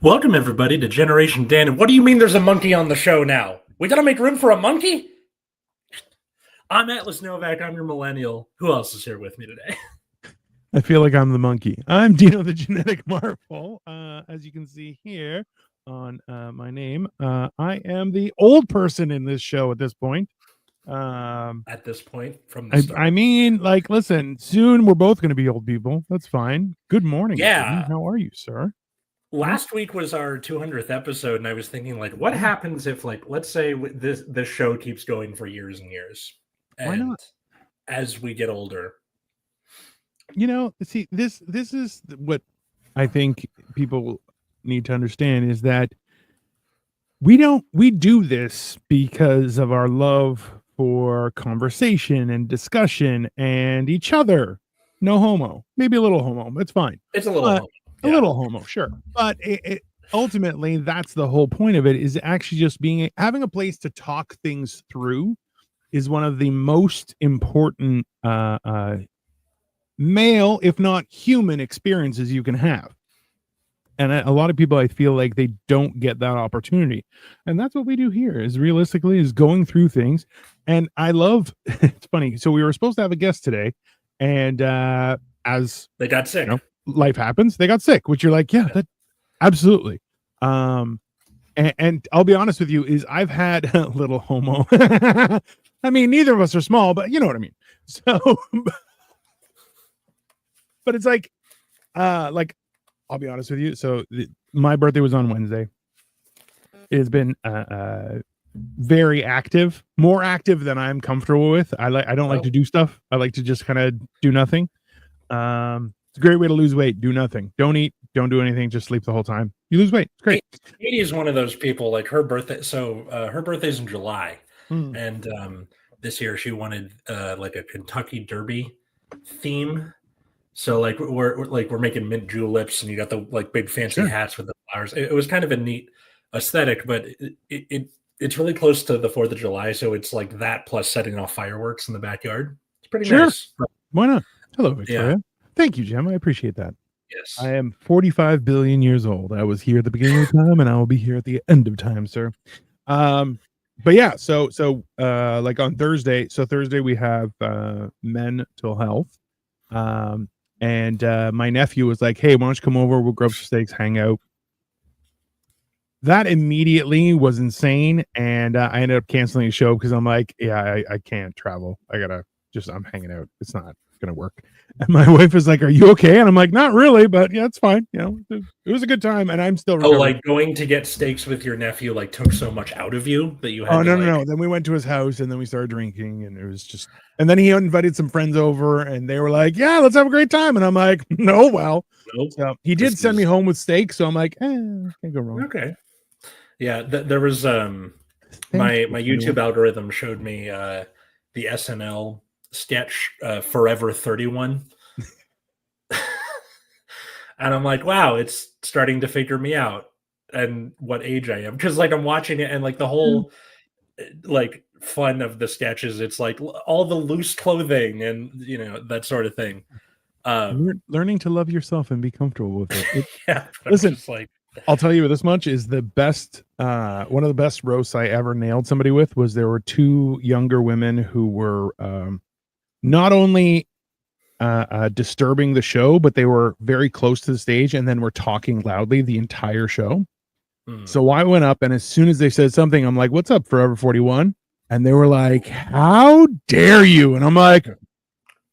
Welcome, everybody, to Generation Dan. What do you mean there's a monkey on the show now? We gotta make room for a monkey? I'm Atlas Novak. I'm your millennial. Who else is here with me today? I feel like I'm the monkey. I'm Dino the Genetic Marvel. As you can see here on my name, I am the old person in this show at this point. At this point, from the start. I mean, like, listen, soon we're both going to be old people. That's fine. Good morning. Yeah. Jimmy. How are you, sir? Last week was our 200th episode, and I was thinking, like, what happens if, like, let's say this show keeps going for years and years? Why not? As we get older. You know, see, this is what I think people need to understand is that we do this because of our love for conversation and discussion and each other. No homo, maybe a little homo. It's fine. It's a little homo. Yeah. A little homo, sure. But it ultimately, that's the whole point of it, is actually just having a place to talk things through is one of the most important male, if not human, experiences you can have. And a lot of people, I feel like they don't get that opportunity. And that's what we do here, is realistically is going through things. And I love, it's funny. So we were supposed to have a guest today, and as they got sick, life happens, they got sick, which you're like, yeah, that absolutely. And I'll be honest with you, is I've had a little homo. I mean, neither of us are small, but you know what I mean. So, but it's like, I'll be honest with you. So my birthday was on Wednesday. It has been very active, more active than I'm comfortable with. I don't like to do stuff. I like to just kind of do nothing. It's a great way to lose weight. Do nothing. Don't eat. Don't do anything. Just sleep the whole time. You lose weight. It's great. Katie is one of those people, like her birthday. So her birthday's in July. And this year she wanted like a Kentucky Derby theme. So like we're making mint juleps, and you got the like big fancy hats with the flowers. It was kind of a neat aesthetic, but it's really close to the 4th of July, so it's like that plus setting off fireworks in the backyard. It's pretty nice. Why not? Hello, Victoria. Yeah. Thank you, Jim. I appreciate that. Yes. I am 45 billion years old. I was here at the beginning of time, and I will be here at the end of time, sir. But yeah, so like on Thursday, Thursday we have Mental Health. And my nephew was like, hey, why don't you come over? We'll grab some steaks, hang out. That immediately was insane. And I ended up canceling the show because I'm like, yeah, I can't travel. I'm hanging out. It's not going to work. And my wife is like, are you okay? And I'm like, not really, but yeah, it's fine. You know, it was a good time. And I'm still recovering. Oh, like going to get steaks with your nephew, like took so much out of you that you had no. Then we went to his house, and then we started drinking, and it was just, and then he invited some friends over, and they were like, yeah, let's have a great time. And I'm like, no, well, nope. So he did send me home with steak. So I'm like, can't go wrong. Okay. Yeah. There was, my YouTube algorithm showed me the SNL sketch Forever 31. And I'm like, wow, it's starting to figure me out and what age I am. Because like I'm watching it, and like the whole like fun of the sketches, it's like all the loose clothing and you know that sort of thing. Learning to love yourself and be comfortable with it. Yeah. Listen, I'll tell you this much is the best. One of the best roasts I ever nailed somebody with was there were two younger women who were not only disturbing the show, but they were very close to the stage and then were talking loudly the entire show. So I went up, and as soon as they said something, I'm like, what's up, Forever 41? And they were like, how dare you? And I'm like,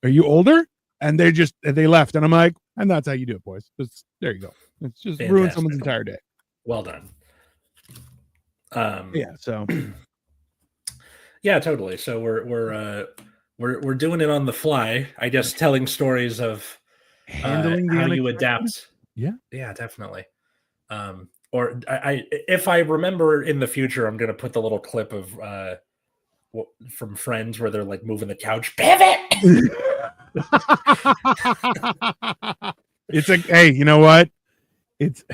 are you older? And they left, and I'm like, and that's how you do it, boys. There you go. It's just ruined someone's entire day. Well done. Yeah, so yeah, totally. So we're doing it on the fly, I guess, telling stories of handling how you adapt. Yeah, definitely. Or if I remember in the future, I'm gonna put the little clip of from Friends where they're like moving the couch. Pivot. It's like, hey, you know what? It's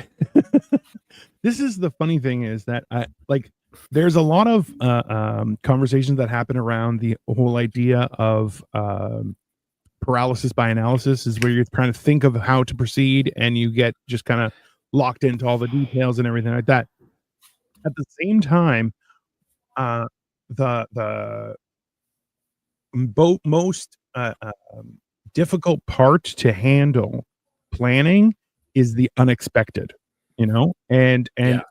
this is the funny thing is that there's a lot of conversations that happen around the whole idea of paralysis by analysis, is where you're trying to think of how to proceed, and you get just kind of locked into all the details and everything like that. At the same time, the most difficult part to handle planning is the unexpected, and a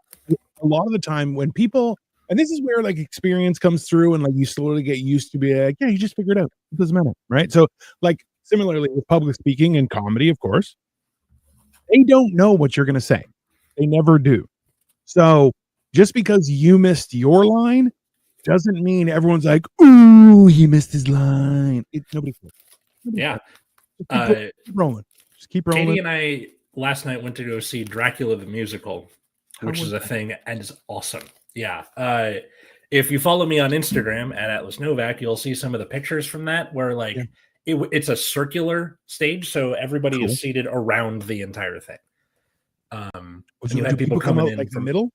lot of the time when people, and this is where like experience comes through and like you slowly get used to be like, yeah, you just figure it out. It doesn't matter. Right. So like similarly with public speaking and comedy, of course, they don't know what you're going to say. They never do. So just because you missed your line doesn't mean everyone's like, ooh, he missed his line. Nobody cares. Yeah. Keep rolling. Just keep rolling. Katie and I last night went to go see Dracula the Musical, which is a thing and is awesome. Yeah. If you follow me on Instagram at Atlas Novak, you'll see some of the pictures from that where like it's a circular stage, so everybody is seated around the entire thing. You had people coming in like the middle,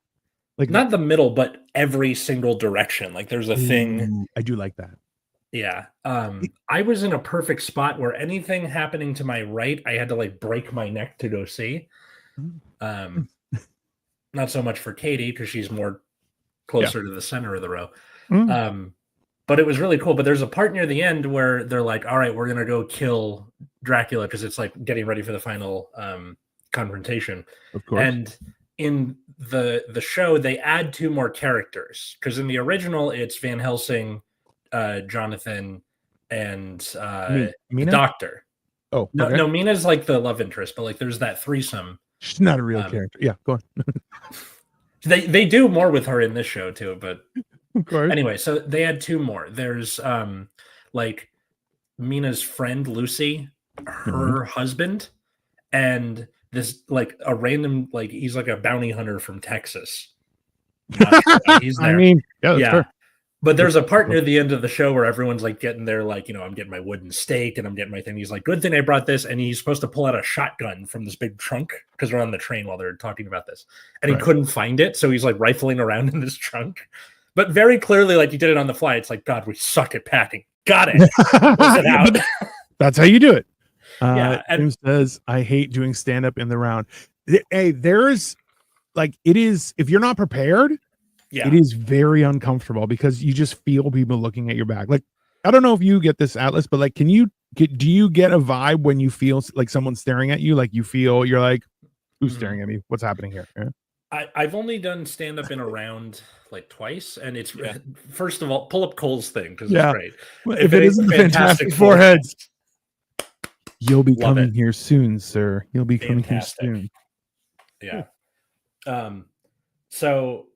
like not the middle, but every single direction. Like there's a thing. I do like that. Yeah. I was in a perfect spot where anything happening to my right, I had to like break my neck to go see. Not so much for Katie because she's more closer to the center of the row. But it was really cool. But there's a part near the end where they're like, all right, we're going to go kill Dracula because it's like getting ready for the final confrontation. Of course. And in the show, they add 2 more characters because in the original, it's Van Helsing, Jonathan, and the Doctor. Oh, no, Mina's like the love interest, but like there's that threesome. She's not a real character. Yeah, go on. They do more with her in this show too, but of course. Anyway, so they had 2 more. There's like Mina's friend Lucy, her husband, and this like a random like he's like a bounty hunter from Texas. He's there. I mean, yeah. Fair. But there's a part near the end of the show where everyone's like getting their like, I'm getting my wooden stake and I'm getting my thing. He's like, good thing I brought this. And he's supposed to pull out a shotgun from this big trunk because we're on the train while they're talking about this. And he couldn't find it. So he's like rifling around in this trunk. But very clearly, like he did it on the fly. It's like, God, we suck at packing. Got it. It out. That's how you do it. Tim says, I hate doing stand-up in the round. Hey, there's like, it is, if you're not prepared, it is very uncomfortable because you just feel people looking at your back. Like, I don't know if you get this, Atlas, but like, do you get a vibe when you feel like someone's staring at you? Like you feel, you're like, who's staring at me? What's happening here? Yeah. I've only done stand-up in a round like twice, and it's first of all, pull up Cole's thing because it's great. If it isn't fantastic foreheads, you'll be coming here soon, sir. You'll be coming here soon. Yeah. So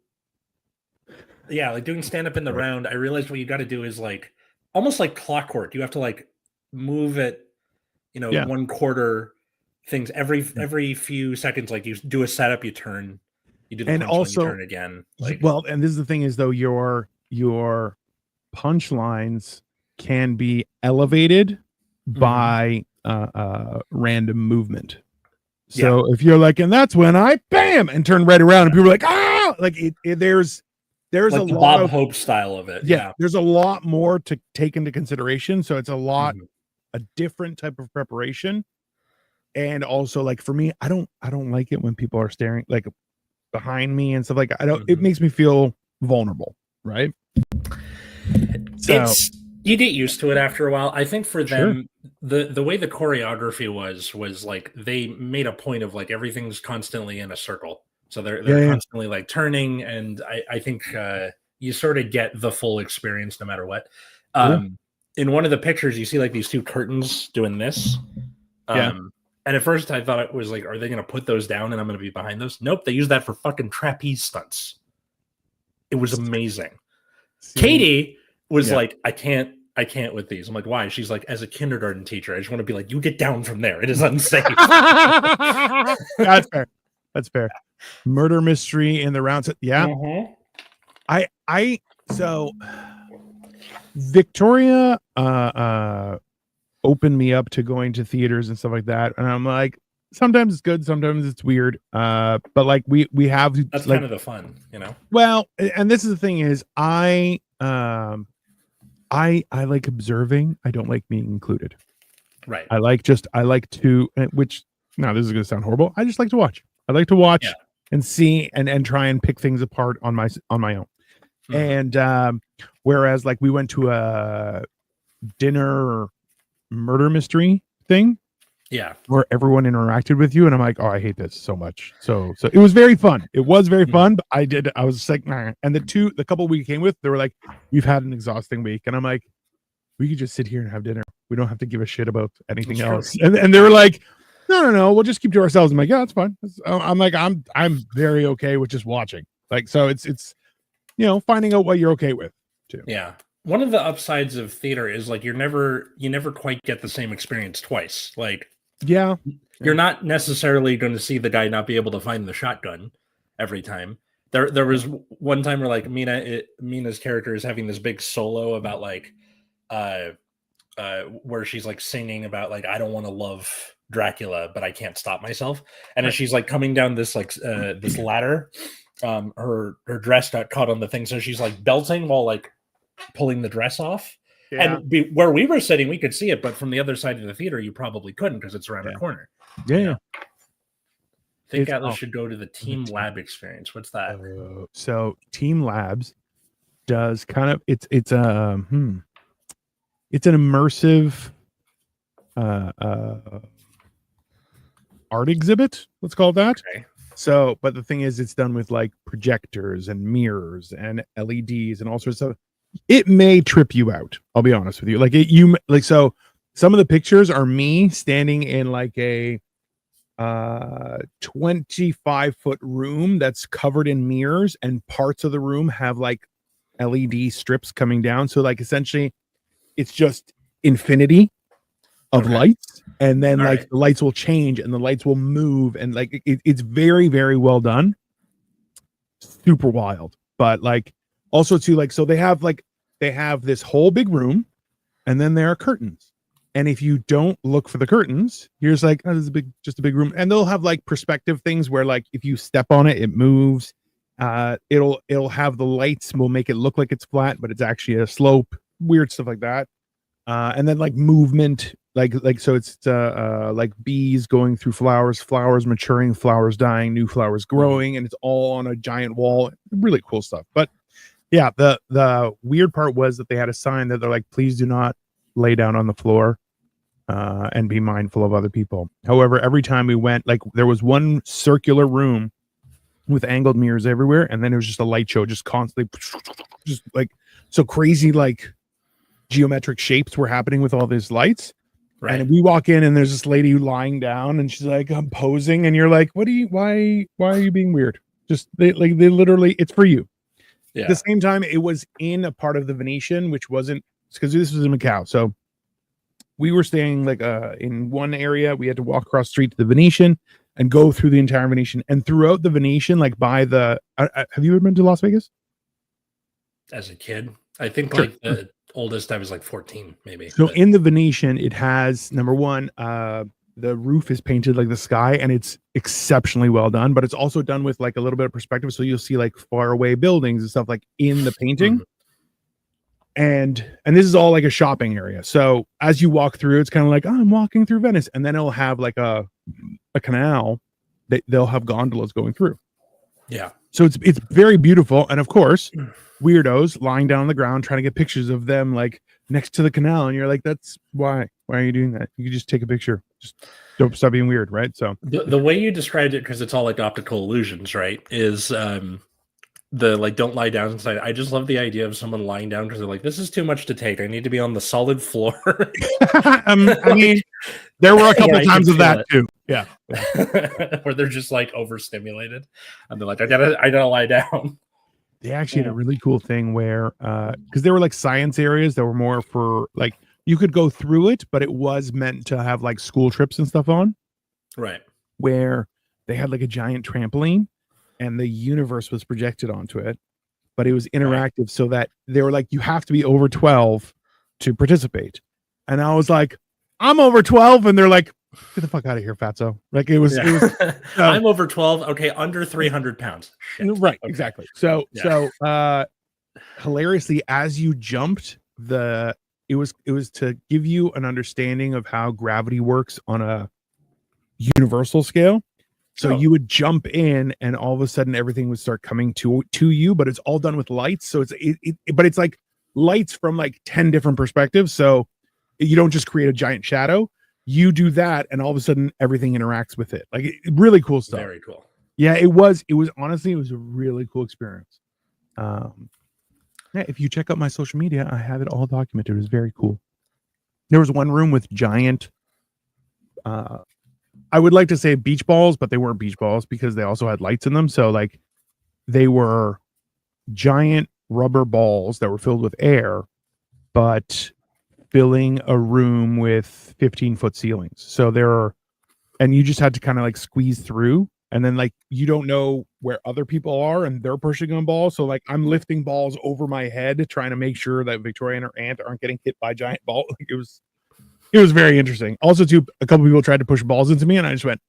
yeah, like doing stand-up in the round, I realized what you got to do is like almost like clockwork. You have to like move it, 1/4 things every few seconds. Like you do a setup, you turn. You do the punchline, also, you turn again. And this is the thing is though your punchlines can be elevated by random movement. So if you're like, and that's when I bam and turn right around, and people are like, ah, like there's like a lot Bob of Hope style of it. Yeah, there's a lot more to take into consideration. So it's a lot a different type of preparation. And also, like for me, I don't like it when people are staring like behind me and stuff like I don't. It makes me feel vulnerable, right? So you get used to it after a while. I think for them, the way the choreography was like they made a point of like everything's constantly in a circle, so they're constantly like turning, and I think you sort of get the full experience no matter what. In one of the pictures, you see like these 2 curtains doing this. And at first I thought it was like, are they going to put those down and I'm going to be behind those? Nope. They use that for fucking trapeze stunts. It was amazing. Katie was like, I can't with these. I'm like, why? She's like, as a kindergarten teacher, I just want to be like, you get down from there. It is unsafe. That's fair. Murder mystery in the rounds. Yeah. So Victoria, opened me up to going to theaters and stuff like that, and I'm like, sometimes it's good, sometimes it's weird, but like we have that's like, kind of the fun, well, and this is the thing is I like observing. I don't like being included, right? I like to, which now this is gonna sound horrible, I just like to watch. I like to watch Yeah. and see and try and pick things apart on my own. Mhm. And whereas like we went to a dinner murder mystery thing Yeah. where everyone interacted with you, and I'm like, oh, I hate this so much. So it was very fun. It was very Mhm. fun, but I was like, nah. And the couple we came with, they were like, we've had an exhausting week, and I'm like, we could just sit here and have dinner. We don't have to give a shit about anything That's else. true. And they were like, no, we'll just keep to ourselves. I'm like, yeah, that's fine. I'm like, I'm very okay with just watching. Like, so it's finding out what you're okay with too. Yeah. One of the upsides of theater is like you never quite get the same experience twice. Like Yeah. you're not necessarily going to see the guy not be able to find the shotgun every time. There was one time where like Mina's character is having this big solo about like where she's like singing about like I don't want to love Dracula, but I can't stop myself. And as she's like coming down this like this ladder, her dress got caught on the thing, so she's like belting while like pulling the dress off. Yeah. And where we were sitting, we could see it, but from the other side of the theater, you probably couldn't because it's around a corner. Yeah. Think Atlas should go to the Team Lab experience. What's that? So Team Labs does kind of it's an immersive art exhibit, let's call it that. Okay. So, but the thing is, it's done with like projectors and mirrors and LEDs and all sorts of stuff. It may trip you out. I'll be honest with you. So some of the pictures are me standing in like a 25-foot room that's covered in mirrors, and parts of the room have like LED strips coming down. So like essentially it's just infinity of lights, and then the lights will change and the lights will move, and like it's very, very well done. Super wild. But like also too, like, so they have this whole big room, and then there are curtains. And if you don't look for the curtains, you're just like, oh, this is just a big room. And they'll have like perspective things where like if you step on it, it moves. It'll have the lights will make it look like it's flat, but it's actually a slope, weird stuff like that. And then like movement, like so it's like bees going through flowers maturing, flowers dying, new flowers growing, and it's all on a giant wall. Really cool stuff. But yeah, the weird part was that they had a sign that they're like, please do not lay down on the floor and be mindful of other people. However, every time we went, like there was one circular room with angled mirrors everywhere, and then it was just a light show, just constantly, just like so crazy, like geometric shapes were happening with all these lights. Right. And we walk in, and there's this lady lying down, and she's like, I'm posing, and you're like, why are you being weird? Just they literally, it's for you. Yeah. At the same time, it was in a part of the Venetian, which wasn't, because this was in Macau. So we were staying like in one area. We had to walk across the street to the Venetian and go through the entire Venetian. And throughout the Venetian, like by the, have you ever been to Las Vegas? As a kid, I think like the oldest I was like 14, maybe. So in the Venetian, it has, number one, the roof is painted like the sky, and it's exceptionally well done, but it's also done with like a little bit of perspective. So you'll see like far away buildings and stuff like in the painting. Mm-hmm. And this is all like a shopping area. So as you walk through, it's kind of like, oh, I'm walking through Venice. And then it'll have like a canal that they'll have gondolas going through. Yeah. So it's very beautiful. And of course, weirdos lying down on the ground trying to get pictures of them like next to the canal. And you're like, that's why are you doing that? You could just take a picture. Just don't stop being weird, right? So the way you described it, because it's all like optical illusions, right, is the like don't lie down inside. I just love the idea of someone lying down because they're like, this is too much to take. I need to be on the solid floor. I mean, there were a couple times of that too. Yeah. Where they're just like overstimulated and they're like, I gotta lie down. They actually had a really cool thing where because there were like science areas that were more for like you could go through it, but it was meant to have like school trips and stuff on. Right. Where they had like a giant trampoline and the universe was projected onto it, but it was interactive, so that they were like, you have to be over 12 to participate. And I was like, I'm over 12. And they're like, get the fuck out of here, fatso. Like it was I'm over 12. Okay. Under 300 pounds. Shit. Right. Okay. Exactly. So hilariously, as you jumped, it was to give you an understanding of how gravity works on a universal scale. So you would jump in, and all of a sudden everything would start coming to you, but it's all done with lights. So but it's like lights from like 10 different perspectives. So you don't just create a giant shadow. You do that, and all of a sudden everything interacts with it. Like really cool stuff. Very cool. Yeah, it was honestly, it was a really cool experience. Yeah, if you check out my social media, I have it all documented. It was very cool. There was one room with giant, I would like to say beach balls, but they weren't beach balls because they also had lights in them. So like they were giant rubber balls that were filled with air, but filling a room with 15-foot ceilings. So and you just had to kind of like squeeze through, and then like you don't know where other people are and they're pushing on balls. So like I'm lifting balls over my head trying to make sure that Victoria and her aunt aren't getting hit by giant balls. Like it was very interesting. Also, too, a couple people tried to push balls into me, and I just went,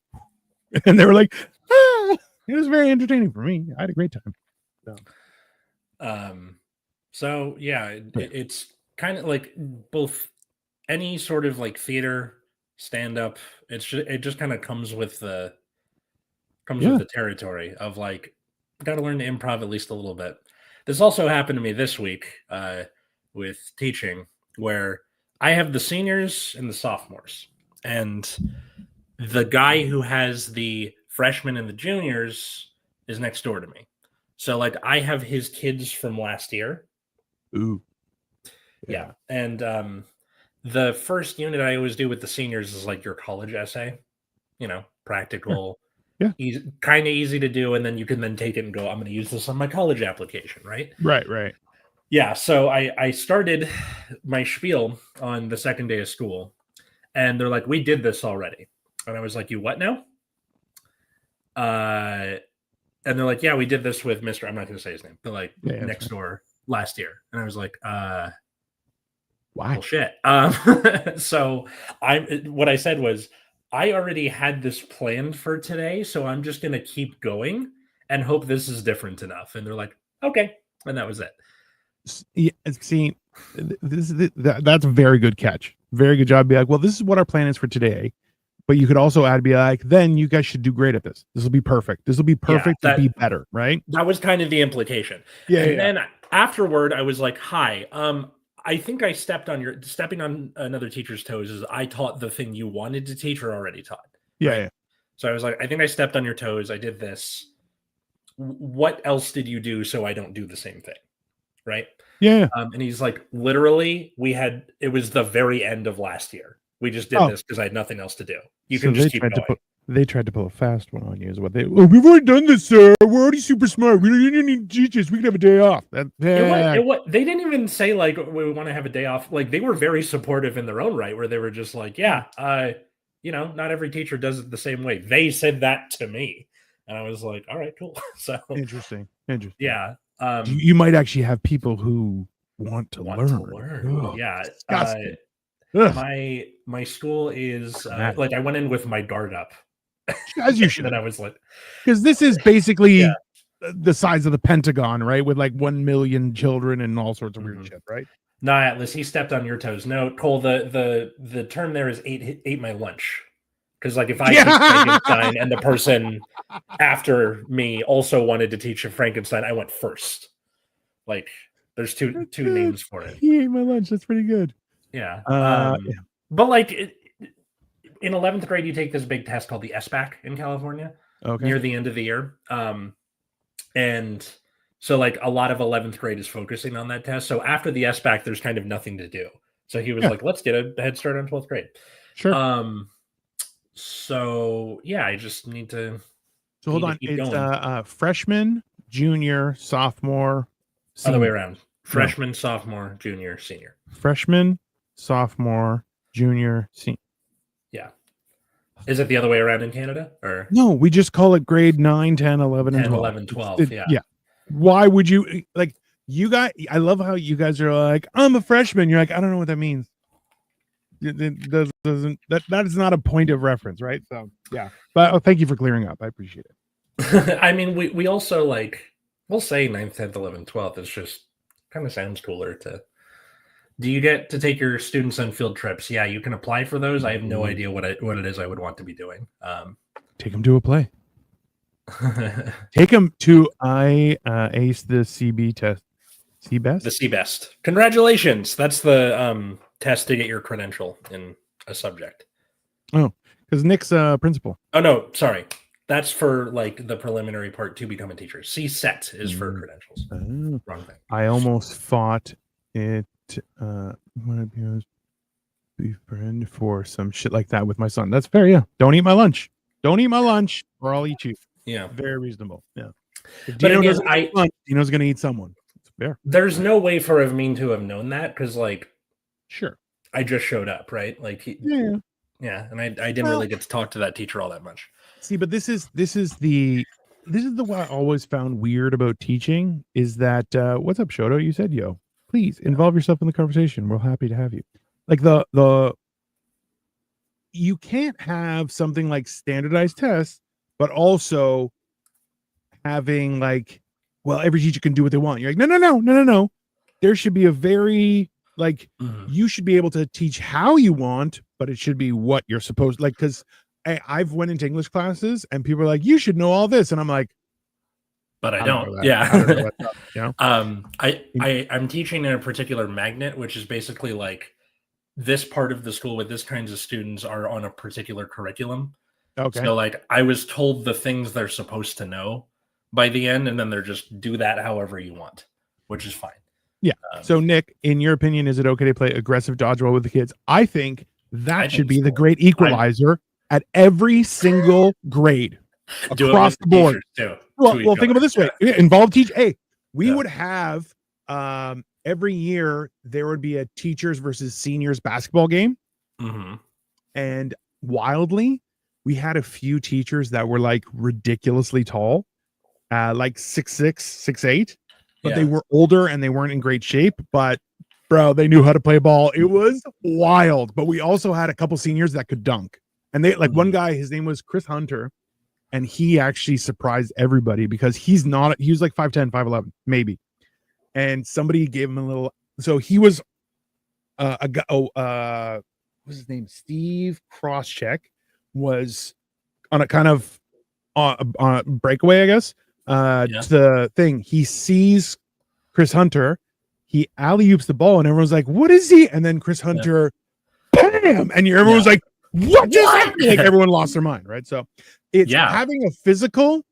and they were like, ah! It was very entertaining for me. I had a great time. So yeah, it's kind of like both any sort of like theater, stand up. It just kind of comes with the territory of like, got to learn to improv at least a little bit. This also happened to me this week with teaching, where I have the seniors and the sophomores, and the guy who has the freshmen and the juniors is next door to me. So like I have his kids from last year. Ooh. Yeah. And the first unit I always do with the seniors is like your college essay, practical, kind of easy to do. And then you can then take it and go, I'm going to use this on my college application. Right. Right. Yeah, so I started my spiel on the second day of school, and they're like, we did this already. And I was like, you what now? And they're like, yeah, we did this with Mr. I'm not going to say his name, but like next door last year. And I was like, why? Well, shit. So what I said was, I already had this planned for today, so I'm just going to keep going and hope this is different enough. And they're like, okay. And that was it. Yeah, see, that's a very good catch. Very good job. Be like, well, this is what our plan is for today. But you could also add, be like, then you guys should do great at this. This will be perfect. This will be perfect to be better, right? That was kind of the implication. And then afterward, I was like, hi, I think I stepping on another teacher's toes is I taught the thing you wanted to teach or already taught. Yeah. So I was like, I think I stepped on your toes. I did this. What else did you do so I don't do the same thing? Right. Yeah. And he's like, literally, it was the very end of last year. We just did this because I had nothing else to do. You can just keep going. They tried to pull a fast one on you. Is what they? Oh, we've already done this, sir. We're already super smart. We don't need to teach us. We can have a day off. They didn't even say like we want to have a day off. Like they were very supportive in their own right, where they were just like, not every teacher does it the same way. They said that to me, and I was like, all right, cool. So interesting. Yeah. You might actually have people who want to learn. Oh, yeah. My school is like I went in with my guard up. As you should. And I was like, because this is basically the size of the Pentagon, right? With like 1 million children and all sorts of weird shit, right? No, Atlas, he stepped on your toes. No, Cole, the term there is ate my lunch. Because like if I teach Frankenstein and the person after me also wanted to teach a Frankenstein, I went first. Like there's two names for it. He ate my lunch. That's pretty good. Yeah. But like in 11th grade, you take this big test called the SBAC in California near the end of the year. And so like a lot of 11th grade is focusing on that test. So after the SBAC, there's kind of nothing to do. So he was like, let's get a head start on 12th grade. Sure. So yeah, I just need to. So hold on. It's freshman, junior, sophomore. Other way around. Freshman, sophomore, junior, senior. Freshman, sophomore, junior, senior. Yeah. Is it the other way around in Canada? Or no, we just call it grade 9, 10, 11, and 12. 11, 12. Yeah. Why would you like you guys? I love how you guys are like, I'm a freshman. You're like, I don't know what that means. That is not a point of reference, right? So yeah. But thank you for clearing up. I appreciate it. I mean, we also like we'll say 9th, 10th, 11th, 12th. It's just kind of sounds cooler to. Do you get to take your students on field trips? Yeah, you can apply for those. I have no idea what it is I would want to be doing. Take them to a play. Take them to ace the CB test. CBEST? The CBEST. Congratulations. That's the test to get your credential in a subject. Oh, because Nick's principal. Oh no, sorry. That's for like the preliminary part to become a teacher. CSET is for credentials. Wrong thing. I almost fought it be friend for some shit like that with my son. That's fair, yeah. Don't eat my lunch. Don't eat my lunch, or I'll eat you. Yeah. Very reasonable. Yeah. If But Dino again, doesn't eat lunch, Dino's gonna eat someone. It's fair. There's no way for Aveen to have known that because like Sure. I just showed up, right? Like and I didn't really get to talk to that teacher all that much. See, but this is the what I always found weird about teaching is that what's up, Shoto? You said yo. Please involve yourself in the conversation. We're happy to have you. Like the you can't have something like standardized tests, but also having like, well, every teacher can do what they want. You're like, no. There should be a very like you should be able to teach how you want, but it should be what you're supposed like because I've went into English classes and people are like, you should know all this, and I'm like, but I don't. Yeah. I don't know stuff, you know? I'm teaching in a particular magnet, which is basically like this part of the school with this kinds of students are on a particular curriculum. Okay. So like I was told the things they're supposed to know by the end, and then they're just do that however you want, which is fine. Yeah. So Nick, in your opinion, is it okay to play aggressive dodgeball with the kids? I think that should be the great equalizer at every single grade across the board. Well, think about it this way. Involve teach. Hey, we would have every year there would be a teachers versus seniors basketball game. And wildly, we had a few teachers that were like ridiculously tall, like 6'6", 6'8", but they were older and they weren't in great shape. But bro, they knew how to play ball. It was wild. But we also had a couple seniors that could dunk. And they like one guy, his name was Chris Hunter, and he actually surprised everybody because he was like 5'10", 5'11", maybe. And somebody gave him a little, so he was a guy, what's his name? Steve Crosscheck was on a kind of on a breakaway, I guess. The thing, he sees Chris Hunter, he alley-oops the ball, and everyone's like, what is he? And then Chris Hunter, bam! And everyone was like, what just happened? Like everyone lost their mind, right? So it's having a physical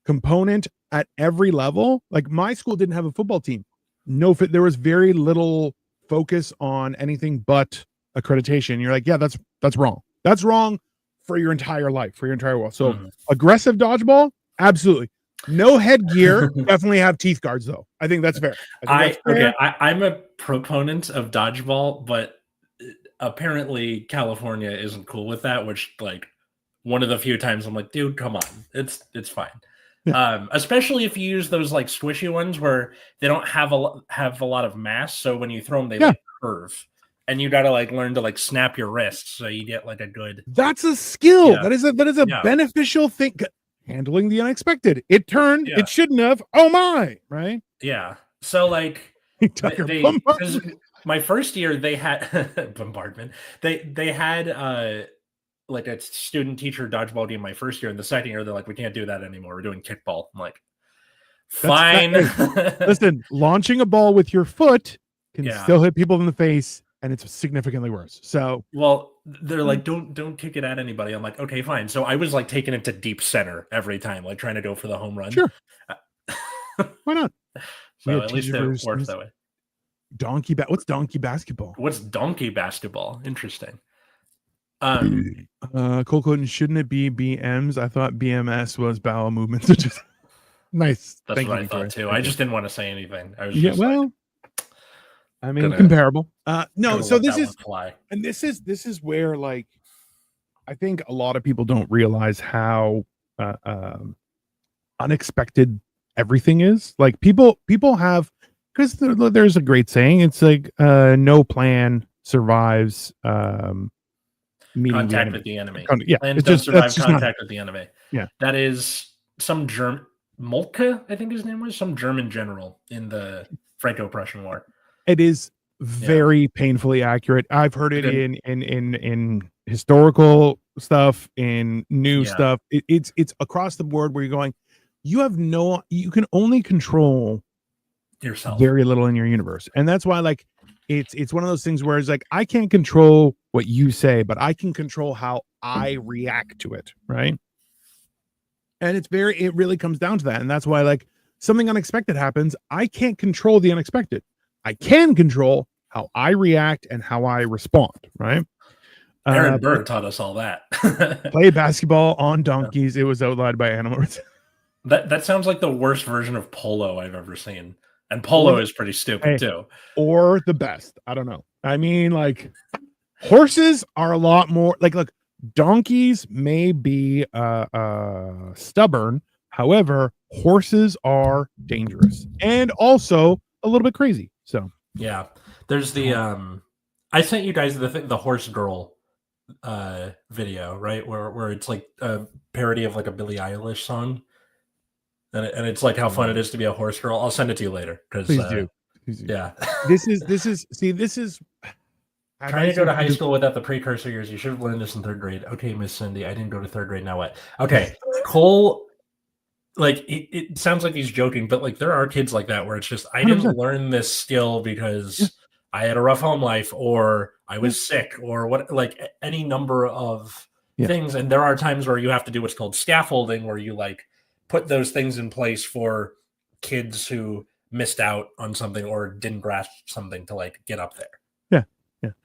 component at every level. Like my school didn't have a football team. There was very little focus on anything but accreditation. You're like, yeah, that's wrong. That's wrong for your entire life, for your entire world. So aggressive dodgeball, absolutely. No headgear. Definitely have teeth guards though. I think that's fair. I'm a proponent of dodgeball, but apparently California isn't cool with that, which like one of the few times I'm like, dude, come on. It's fine. Especially if you use those like squishy ones where they don't have a lot of mass, so when you throw them they like curve, and you got to like learn to like snap your wrists so you get like a good. That's a skill. That is a beneficial thing. Handling the unexpected. It turned. It shouldn't have. Oh my! Right? Yeah. So like my first year they had bombardment. They had like a student teacher dodgeball game my first year, and the second year they're like, we can't do that anymore. We're doing kickball. I'm like, fine. Listen, launching a ball with your foot can still hit people in the face, and it's significantly worse. So they're like, don't kick it at anybody. I'm like, okay, fine. So I was like taking it to deep center every time, like trying to go for the home run. Sure. Why not? So at least it works that way. What's donkey basketball? What's donkey basketball? Interesting. Cole, shouldn't it be BMs? I thought BMS was bowel movements. Just nice. That's what I thought too. I just didn't want to say anything. I was I mean, comparable. No, so this is where like I think a lot of people don't realize how unexpected everything is. Like people have, because there's a great saying. It's like no plan survives contact with the enemy. Plan does survive contact with the enemy. Yeah, that is some German Moltke, I think his name was, some German general in the Franco-Prussian War. It is very painfully accurate. I've heard it in historical stuff, in new stuff. It's across the board where you're going, you can only control yourself very little in your universe. And that's why, like, it's one of those things where it's like, I can't control what you say, but I can control how I react to it. Right. And it really comes down to that. And that's why, like, something unexpected happens. I can't control the unexpected. I can control how I react and how I respond. Right. Aaron Burr taught us all that. Play basketball on donkeys. It was outlawed by animals. That sounds like the worst version of polo I've ever seen. And polo is pretty stupid too. Or the best. I don't know. I mean, like, horses are a lot more like, look, donkeys may be stubborn. However, horses are dangerous and also a little bit crazy. So yeah, there's the I sent you guys the horse girl video, right? Where it's like a parody of like a Billie Eilish song. And it's like how fun it is to be a horse girl. I'll send it to you later. Please do. Yeah. This is trying to go to high school without the precursor years. You should have learned this in third grade. Okay, Miss Cindy, I didn't go to third grade. Now what? Okay. Cole, like, it sounds like he's joking, but like there are kids like that where it's just, I didn't 100%. Learn this skill because I had a rough home life or I was sick or what, like any number of things. And there are times where you have to do what's called scaffolding, where you like put those things in place for kids who missed out on something or didn't grasp something to like get up there. Yeah.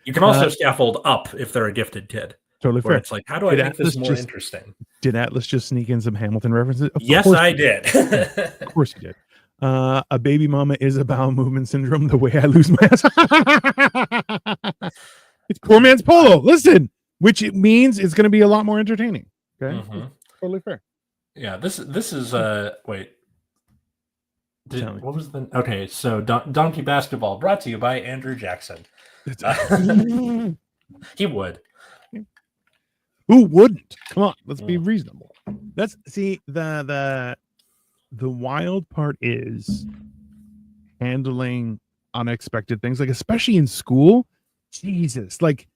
You can also scaffold up if they're a gifted kid. Totally fair. It's like, how do I make this more interesting? Did Atlas just sneak in some Hamilton references? Yes, I did. Of course you did. A baby mama is a bowel movement syndrome. The way I lose my ass. It's poor man's polo. Listen, which it means it's going to be a lot more entertaining. Okay, totally fair. Yeah, this is wait. What was the okay? So Donkey Basketball brought to you by Andrew Jackson. He would. Who wouldn't? Come on, let's be reasonable. Let's see the wild part is handling unexpected things, like especially in school. Jesus, like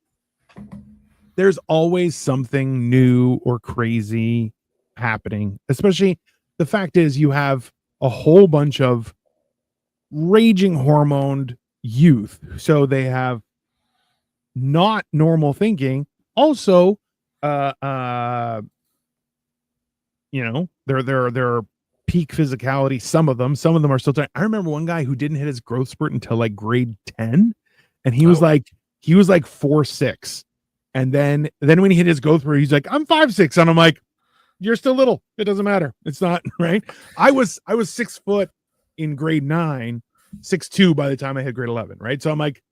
there's always something new or crazy happening. Especially the fact is you have a whole bunch of raging hormoned youth, so they have not normal thinking. Also, you know, they're peak physicality. Some of them are still trying. I remember one guy who didn't hit his growth spurt until like grade 10, and he was like 4'6", and then when he hit his growth spurt, he's like, I'm 5'6", and I'm like, you're still little. It doesn't matter. It's not right. I was 6 foot in grade 9, 6'2" by the time I hit grade 11. Right. So I'm like,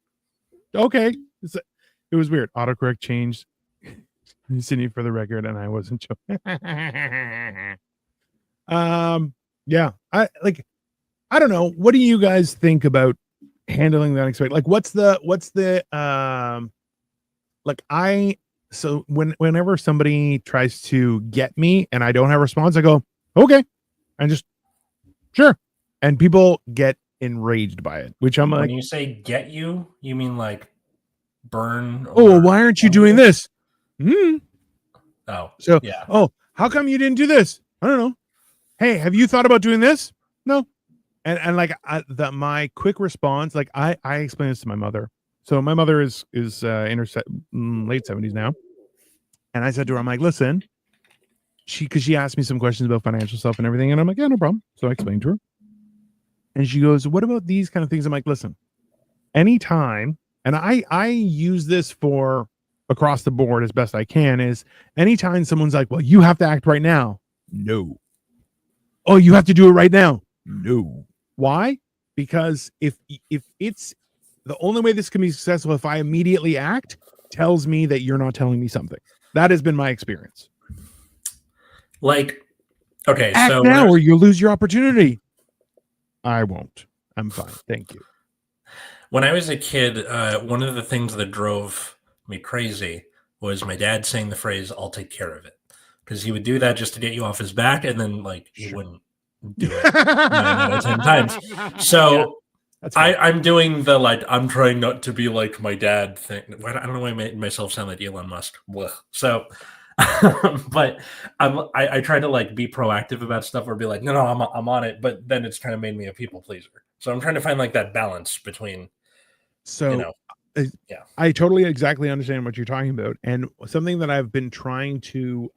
okay. It was weird. Autocorrect changed. Sydney for the record, and I wasn't joking. Yeah. I don't know. What do you guys think about handling the unexpected? Like, what's the so whenever somebody tries to get me and I don't have a response, I go, okay. And just sure. And people get enraged by it, which I'm like, when you say get you mean like burn? Oh, why aren't you doing this? Oh, so yeah. Oh, how come you didn't do this? I don't know. Hey, have you thought about doing this? No. And like my quick response, like I explained this to my mother. So my mother is in her late 70s now. And I said to her, I'm like, listen, because she asked me some questions about financial stuff and everything. And I'm like, yeah, no problem. So I explained to her. And she goes, what about these kind of things? I'm like, listen, anytime, and I use this for across the board as best I can, is anytime someone's like, well, you have to act right now. No. Oh, you have to do it right now. No. Why? Because if it's the only way this can be successful, if I immediately act, tells me that you're not telling me something. That has been my experience. Like, okay, act so now or you'll lose your opportunity. I won't. I'm fine. Thank you. When I was a kid, one of the things that drove me crazy was my dad saying the phrase, I'll take care of it. Because he would do that just to get you off his back, and then like he wouldn't do it 9 out of 10 times. So I'm doing the like I'm trying not to be like my dad thing. I don't know why I made myself sound like Elon Musk. Blech. So But I try to like be proactive about stuff or be like, no, I'm on it. But then it's kind of made me a people pleaser. So I'm trying to find like that balance between, So yeah. I totally exactly understand what you're talking about. And something that I've been trying to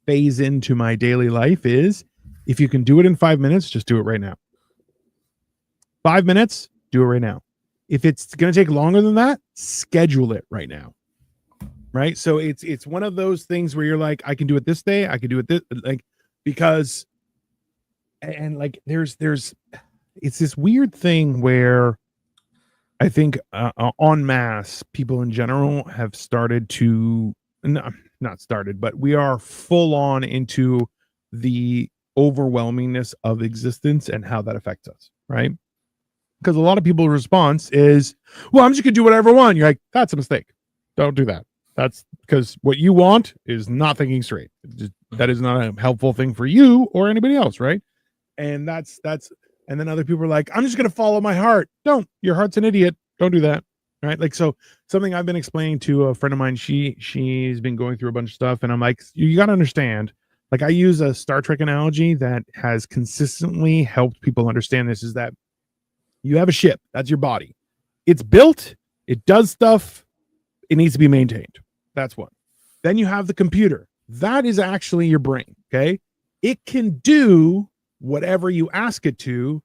phase into my daily life is, if you can do it in 5 minutes, just do it right now. 5 minutes, do it right now. If it's going to take longer than that, schedule it right now. Right? So it's one of those things where you're like, I can do it this day, I can do it this, like, because, and like there's it's this weird thing where I think en masse people in general have started to, not started, but we are full on into the overwhelmingness of existence and how that affects us, right? Because a lot of people's response is, well, I'm just gonna do whatever I want. You're like, that's a mistake. Don't do that. That's because what you want is not thinking straight. That is not a helpful thing for you or anybody else, right? And that's and then other people are like, I'm just gonna follow my heart. Don't. Your heart's an idiot. Don't do that. Right? Like, so something I've been explaining to a friend of mine, she's been going through a bunch of stuff, and I'm like, you got to understand. Like, I use a Star Trek analogy that has consistently helped people understand this, is that you have a ship. That's your body. It's built. It does stuff. It needs to be maintained. That's one. Then you have the computer. That is actually your brain. Okay. It can do whatever you ask it to,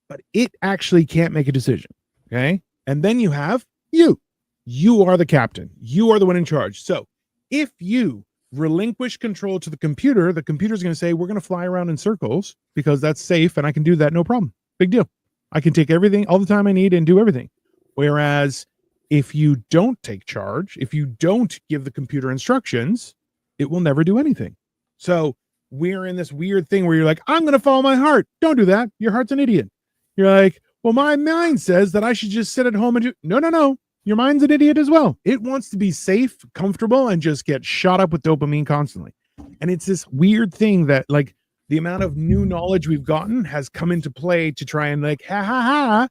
but it actually can't make a decision. Okay. And then you have you. You are the captain. You are the one in charge. So if you relinquish control to the computer's going to say, we're going to fly around in circles because that's safe and I can do that. No problem. Big deal. I can take everything all the time I need and do everything. Whereas if you don't take charge, if you don't give the computer instructions, it will never do anything. So we're in this weird thing where you're like, I'm going to follow my heart. Don't do that. Your heart's an idiot. You're like, well, my mind says that I should just sit at home and do. No. Your mind's an idiot as well. It wants to be safe, comfortable, and just get shot up with dopamine constantly. And it's this weird thing that, like, the amount of new knowledge we've gotten has come into play to try and, like, ha,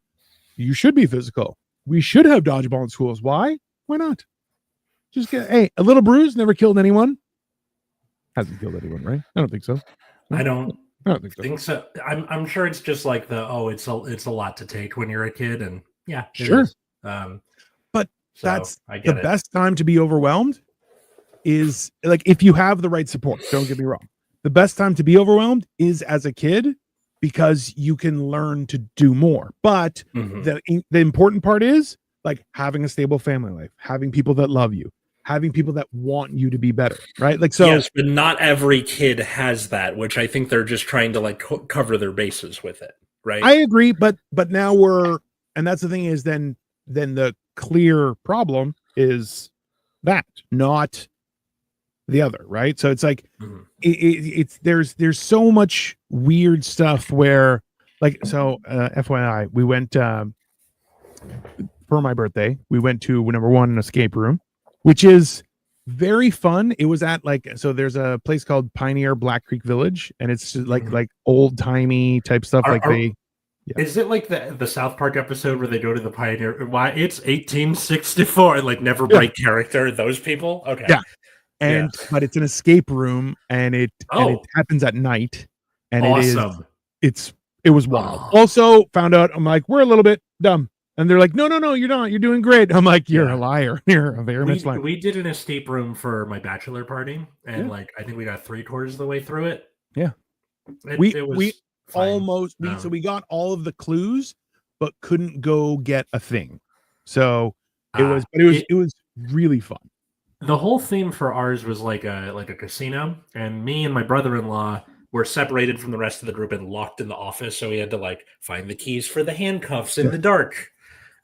you should be physical. We should have dodgeball in schools. Why? Why not? Just get, hey, a little bruise never killed anyone. Hasn't killed anyone, right? I don't think so. I don't think so. I'm sure it's just like it's a lot to take when you're a kid, and yeah, sure. But so that's the best time to be overwhelmed is, like, if you have the right support. Don't get me wrong. The best time to be overwhelmed is as a kid, because you can learn to do more. But the important part is, like, having a stable family life, having people that love you, having people that want you to be better, right? Like, so yes, but not every kid has that, which I think they're just trying to, like, cover their bases with it, right? I agree, but now and that's the thing is, then the clear problem is that, not the other, right? So it's like there's so much weird stuff where, like, so FYI, we went for my birthday, we went to number one, an escape room, which is very fun. It was at, like, so there's a place called Pioneer Black Creek Village, and it's just like old timey type stuff. Is it like the South Park episode where they go to the Pioneer? Why, it's 1864 and, like, never break character. Those people, okay, yeah. And but it's an escape room, and it happens at night, and awesome. It was wild. Also found out, I'm like, we're a little bit dumb, and they're like, no, you're not. You're doing great. I'm like, you're a liar. You're a very much liar. We did an escape room for my bachelor party, and like, I think we got 3/4 of the way through it. Yeah, we almost so we got all of the clues, but couldn't go get a thing. So it was really fun. The whole theme for ours was like a casino, and me and my brother-in-law were separated from the rest of the group and locked in the office, so we had to, like, find the keys for the handcuffs in the dark.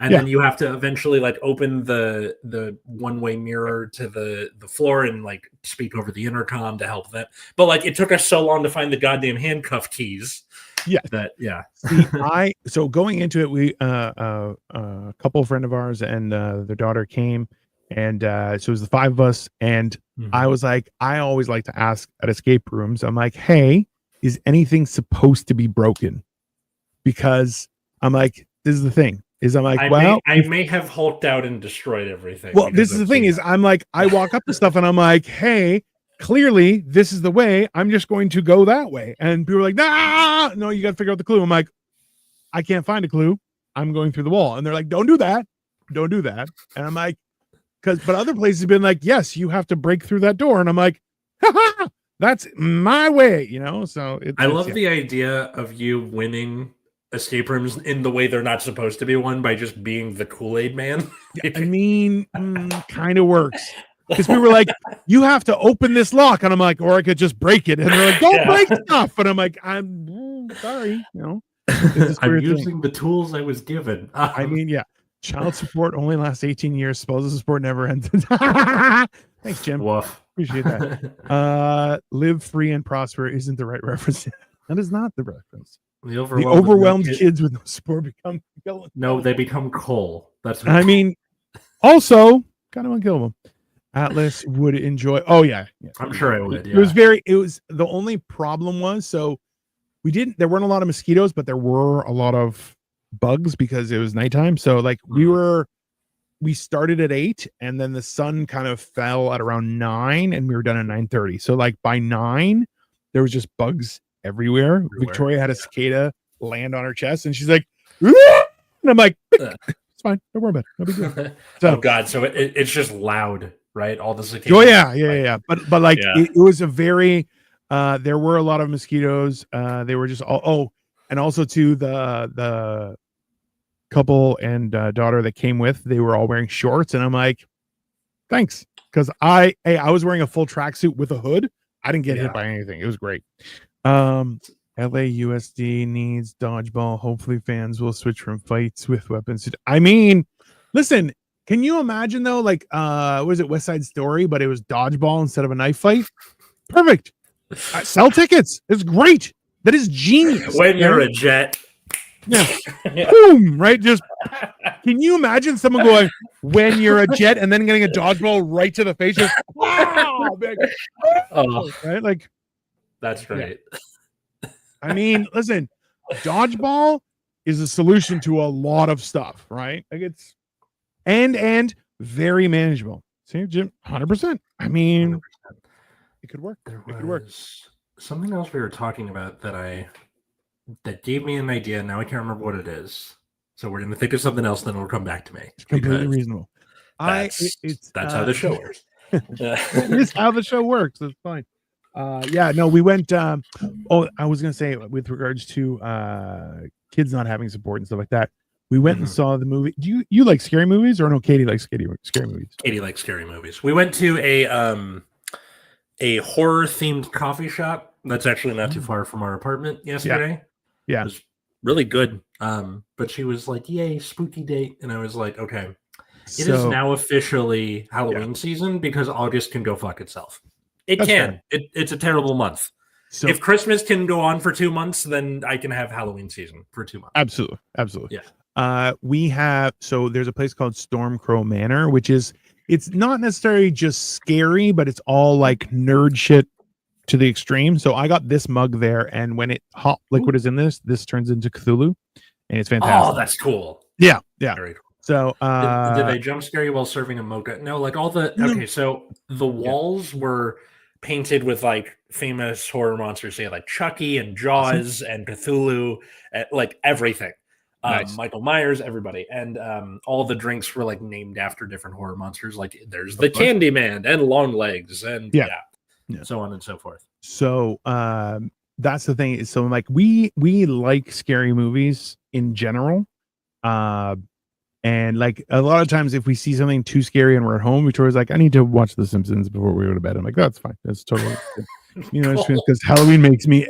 And then you have to eventually, like, open the one-way mirror to the floor and, like, speak over the intercom to help them. But, like, it took us so long to find the goddamn handcuff keys. See, so going into it, we a couple friend of ours and their daughter came. And so it was the five of us, and I was like, I always like to ask at escape rooms, I'm like, hey, is anything supposed to be broken? Because I'm like, this is the thing. Is I'm like, I may have hulked out and destroyed everything. Well, this is the thing is I'm like, I walk up to stuff and I'm like, hey, clearly this is the way. I'm just going to go that way. And people are like, nah, no, you got to figure out the clue. I'm like, I can't find a clue. I'm going through the wall. And they're like, don't do that. Don't do that. And I'm like, but other places have been like, yes, you have to break through that door. And I'm like, ha, that's my way, So I love the idea of you winning escape rooms in the way they're not supposed to be won by just being the Kool-Aid man. I mean, kind of works. Because we were like, you have to open this lock. And I'm like, or I could just break it. And they're like, don't break stuff. And I'm like, I'm sorry, I'm using the tools I was given. I mean, yeah. Child support only lasts 18 years. Spousal support never ends. Thanks, Jim. Woof. Appreciate that. Live free and prosper isn't the right reference. That is not the reference. The overwhelmed kids with no support become villains. No, they become coal. That's what I mean, also kind of unkillable. Atlas would enjoy. Oh yeah. I'm sure I would. Yeah. It was the only problem was there weren't a lot of mosquitoes, but there were a lot of bugs because it was nighttime. So like we started at 8 and then the sun kind of fell at around 9 and we were done at 9:30. So like by 9 there was just bugs everywhere. Victoria had a cicada land on her chest and she's like, Aah! And I'm like, it's fine, don't worry about it, no big deal. So, oh god, so it's just loud, right? All the cicadas. Oh yeah. But like it was a very there were a lot of mosquitoes. They were just and also to the couple and daughter that came with, they were all wearing shorts and I'm like, thanks, because I was wearing a full tracksuit with a hood. I didn't get hit by anything. It was great. LAUSD needs dodgeball. Hopefully fans will switch from fights with weapons. I mean, listen, can you imagine though, like was it West Side Story, but it was dodgeball instead of a knife fight? Perfect. Sell tickets. It's great. That is genius. When you're a jet. Yeah. Boom, right? Just can you imagine someone going, when you're a jet, and then getting a dodgeball right to the face? Just, wow, right? Like, that's great. Yeah. I mean, listen, dodgeball is a solution to a lot of stuff, right? Like it's and very manageable. See, Jim, 100%. I mean, 100%. It could work. It could work. Something else we were talking about that gave me an idea. Now I can't remember what it is. So we're going to think of something else, then it'll come back to me. It's completely reasonable. That's how the show works. It's how the show works. That's fine. We went. I was going to say with regards to kids not having support and stuff like that. We went and saw the movie. Do you like scary movies or no? Katie likes scary movies. Katie likes scary movies. We went to a horror themed coffee shop that's actually not too far from our apartment yesterday. Yeah. It was really good. But she was like, yay, spooky date. And I was like, okay. It is now officially Halloween season because August can go fuck itself. That's can. It's a terrible month. So if Christmas can go on for 2 months, then I can have Halloween season for 2 months. Absolutely. Yeah. There's a place called Stormcrow Manor, which is, it's not necessarily just scary, but it's all like nerd shit to the extreme. So I got this mug there, and when hot liquid is in this turns into Cthulhu, and it's fantastic. Oh, that's cool. Yeah. Very cool. So did they jump scare you while serving a mocha? No, like all the okay. So the walls were painted with like famous horror monsters, say like Chucky and Jaws and Cthulhu, like everything. Nice. Michael Myers, everybody, and all the drinks were like named after different horror monsters. Like there's the Candyman and Longlegs, and so on and so forth. So that's the thing. So like we like scary movies in general, and like a lot of times if we see something too scary and we're at home, Victoria's like, I need to watch The Simpsons before we go to bed. I'm like, that's fine. That's totally good. Because Halloween makes me.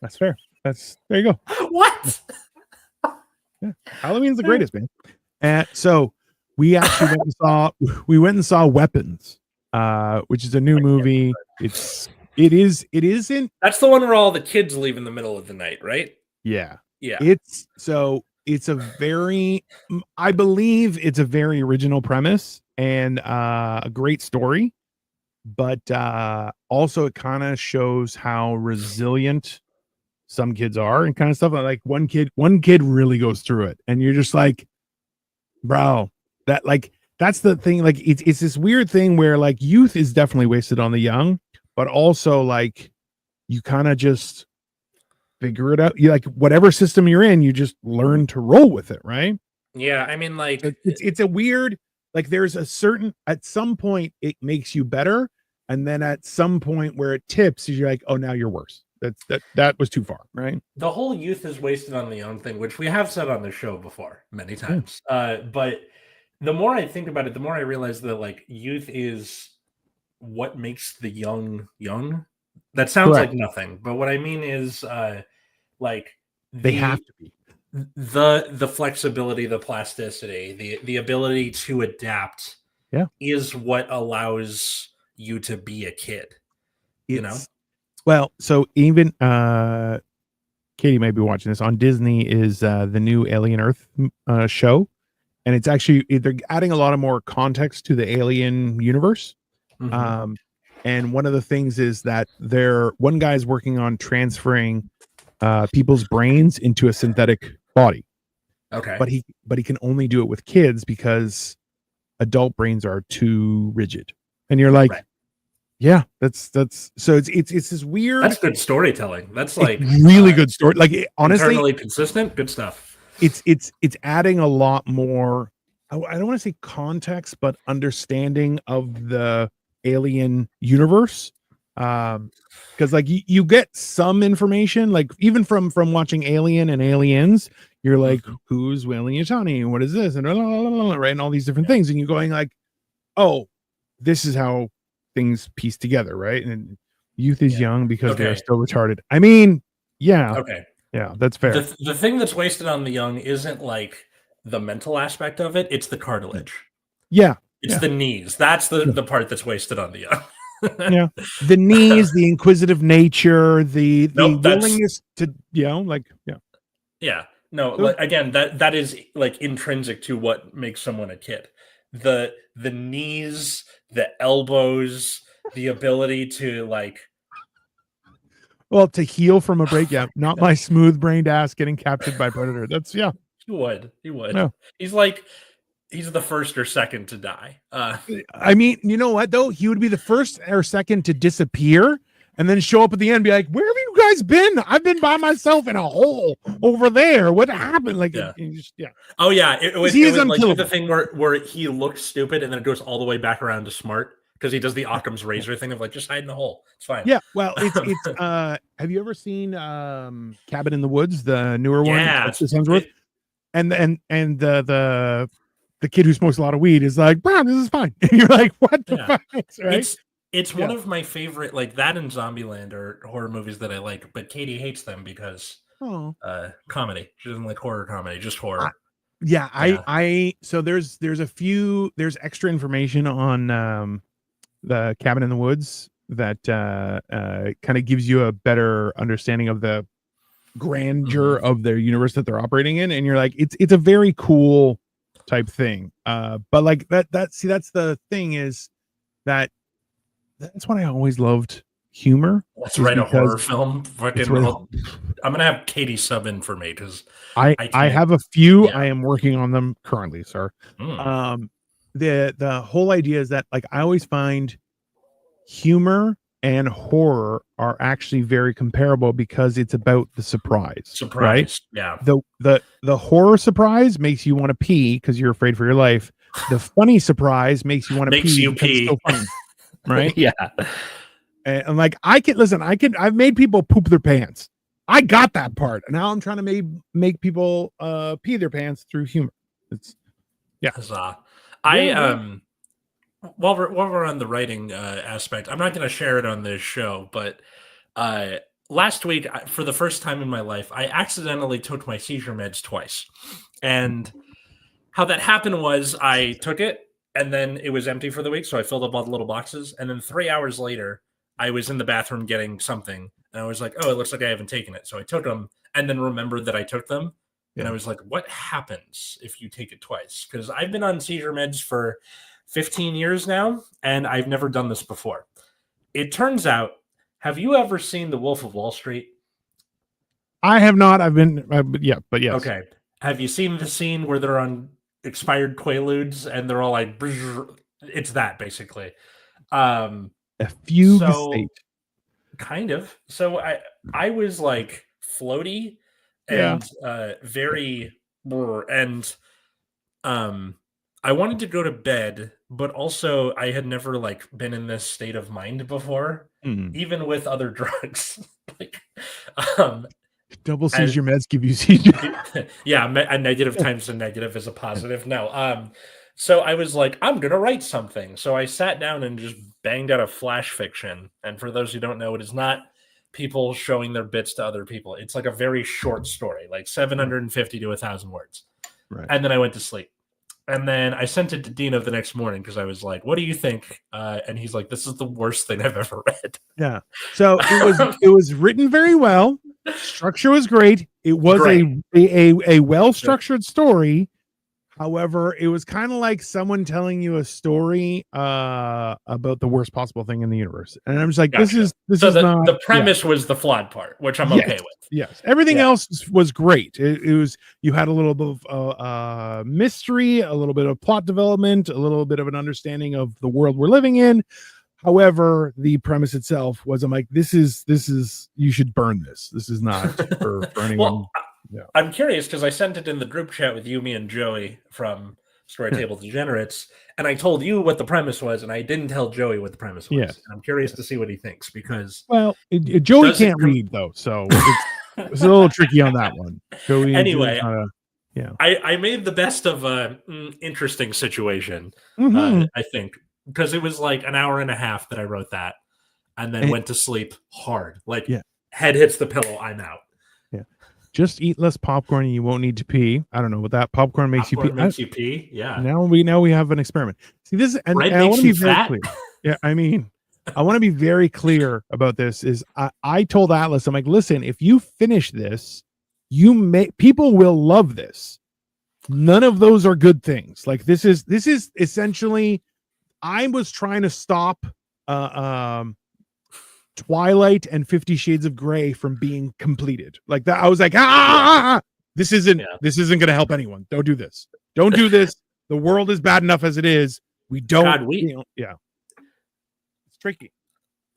That's fair. There you go. What? Yeah, Halloween's the greatest, man. And so we actually went and saw Weapons, which is a new movie. It isn't. That's the one where all the kids leave in the middle of the night, right? Yeah. Yeah. I believe it's a very original premise and a great story, but also it kind of shows how resilient some kids are, and kind of stuff. Like one kid really goes through it, and you're just like, bro, that's the thing. Like it's this weird thing where like youth is definitely wasted on the young, but also like you kind of just figure it out. You like whatever system you're in, you just learn to roll with it, right? Yeah, I mean, like It's a weird, like there's a certain, at some point it makes you better, and then at some point where it tips, you're like, oh, now you're worse. That was too far, right? the whole youth is wasted on the young thing, which we have said on the show before many times. But the more I think about it, the more I realize that like youth is what makes the young young. That sounds Correct. like nothing, but what I mean is like They have to be. the flexibility, the plasticity, the ability to adapt is what allows you to be a kid. You know? Well, so even Katie might be watching this on Disney is the new Alien Earth show, and it's actually they're adding a lot of more context to the Alien universe. And one of the things is that one guy's working on transferring people's brains into a synthetic body. Okay. But he can only do it with kids because adult brains are too rigid. And you're like, yeah, that's so it's this weird. That's good storytelling. That's like really good story. Like honestly, internally consistent, good stuff. It's adding a lot more. I don't want to say context, but understanding of the Alien universe. Because like you get some information, like even from watching Alien and Aliens, you're like, who's Weyland-Yutani? What is this? And right, and all these different things, and you're going like, oh, this is how things piece together, right? And youth is young because they're still retarded. I mean, yeah, that's fair. The thing that's wasted on the young isn't like the mental aspect of it; it's the cartilage. It's the knees. That's the part that's wasted on the young. The knees, the inquisitive nature, the willingness to, again, that is like intrinsic to what makes someone a kid. The knees, the elbows, the ability to like, well, to heal from a break. Not my smooth-brained ass getting captured by predator. That's he would. No. He's the first or second to die. I mean, you know what though? He would be the first or second to disappear and then show up at the end and be like, where have you guys been? I've been by myself in a hole over there. What happened? Like, Oh yeah. It was like the thing where he looks stupid and then it goes all the way back around to smart because he does the Occam's razor thing of like, just hide in the hole. It's fine. Yeah. Well, it's have you ever seen Cabin in the Woods, the newer one? Yeah. And the kid who smokes a lot of weed is like, Brown, this is fine. And you're like, what the fuck? Right? It's one of my favorite, like that and Zombieland are horror movies that I like, but Katie hates them because comedy. She doesn't like horror comedy, just horror. So there's extra information on the Cabin in the Woods that kind of gives you a better understanding of the grandeur of their universe that they're operating in, and you're like, it's a very cool type thing. But like that's the thing is that's what I always loved humor. Let's write a horror film. I'm gonna have Katie sub in for me because I have a few. I am working on them currently, sir. The whole idea is that like I always find humor and horror are actually very comparable because it's about the surprise. Right? Yeah. The horror surprise makes you want to pee because you're afraid for your life. The funny surprise makes you want to pee. It's so funny, right? Yeah. And like I've made people poop their pants. I got that part. And now I'm trying to make people pee their pants through humor. It's while we're on the writing aspect, I'm not going to share it on this show, but last week, for the first time in my life, I accidentally took my seizure meds twice. And how that happened was I took it and then it was empty for the week. So I filled up all the little boxes. And then 3 hours later, I was in the bathroom getting something. And I was like, oh, it looks like I haven't taken it. So I took them and then remembered that I took them. And I was like, what happens if you take it twice? Because I've been on seizure meds for 15 years now, and I've never done this before. It turns out, have you ever seen The Wolf of Wall Street? I have not. I've been, but yes. Okay. Have you seen the scene where they're on expired Quaaludes and they're all like, it's that basically. A fugue state. Kind of. So I was like floaty and very, and I wanted to go to bed, but also I had never like been in this state of mind before, even with other drugs. Like, double seizure meds give you seizure. Yeah, a negative times a negative is a positive. No, so I was like, I'm gonna write something. So I sat down and just banged out a flash fiction. And for those who don't know, it is not people showing their bits to other people. It's like a very short story, like 750 to 1,000 words. Right. And then I went to sleep. And then I sent it to Dino the next morning because I was like, "What do you think?" And he's like, "This is the worst thing I've ever read." Yeah. So it was written very well. Structure was great. It was a well structured story. However, it was kind of like someone telling you a story about the worst possible thing in the universe, and I'm just like, Gotcha. this is not the premise was the flawed part, which I'm okay with. Yes, everything else was great. It was, you had a little bit of mystery, a little bit of plot development, a little bit of an understanding of the world we're living in. However, the premise itself was, I'm like, this is you should burn this. This is not for anyone. Well, I'm curious because I sent it in the group chat with you, me, and Joey from Storytable Degenerates, and I told you what the premise was, and I didn't tell Joey what the premise was. Yes. I'm curious to see what he thinks because Joey can't read though, so it's a little tricky on that one. Joey, anyway, I made the best of a interesting situation. I think because it was like an hour and a half that I wrote that, and then went to sleep hard. Like head hits the pillow, I'm out. Just eat less popcorn and you won't need to pee. I don't know what that popcorn makes you pee. Makes you pee. Yeah. Now we have an experiment. See this, and I want to be very clear. Yeah, I mean, I want to be very clear about this. Is I told Atlas, I'm like, listen, if you finish this, people will love this. None of those are good things. Like this is essentially, I was trying to stop Twilight and 50 Shades of Grey from being completed. Like that, I was like, this isn't going to help anyone. Don't do this. Don't do this. The world is bad enough as it is. We don't. It's tricky.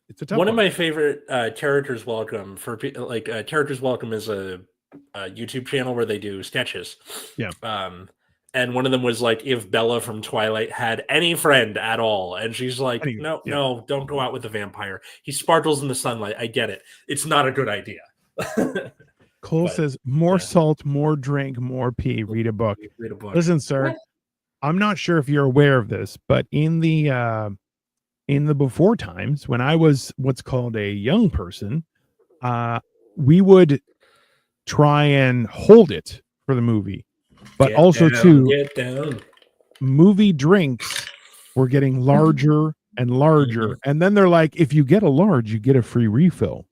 It's a tough one. Of my favorite Characters Welcome for like Characters Welcome is a YouTube channel where they do sketches. Yeah. And one of them was like, if Bella from Twilight had any friend at all. And she's like, no, don't go out with the vampire. He sparkles in the sunlight. I get it. It's not a good idea. Cole says, more salt, more drink, more pee. Read a book. Listen, sir, I'm not sure if you're aware of this, but in the before times, when I was what's called a young person, we would try and hold it for the movie. But movie drinks were getting larger and larger. And then they're like, if you get a large, you get a free refill.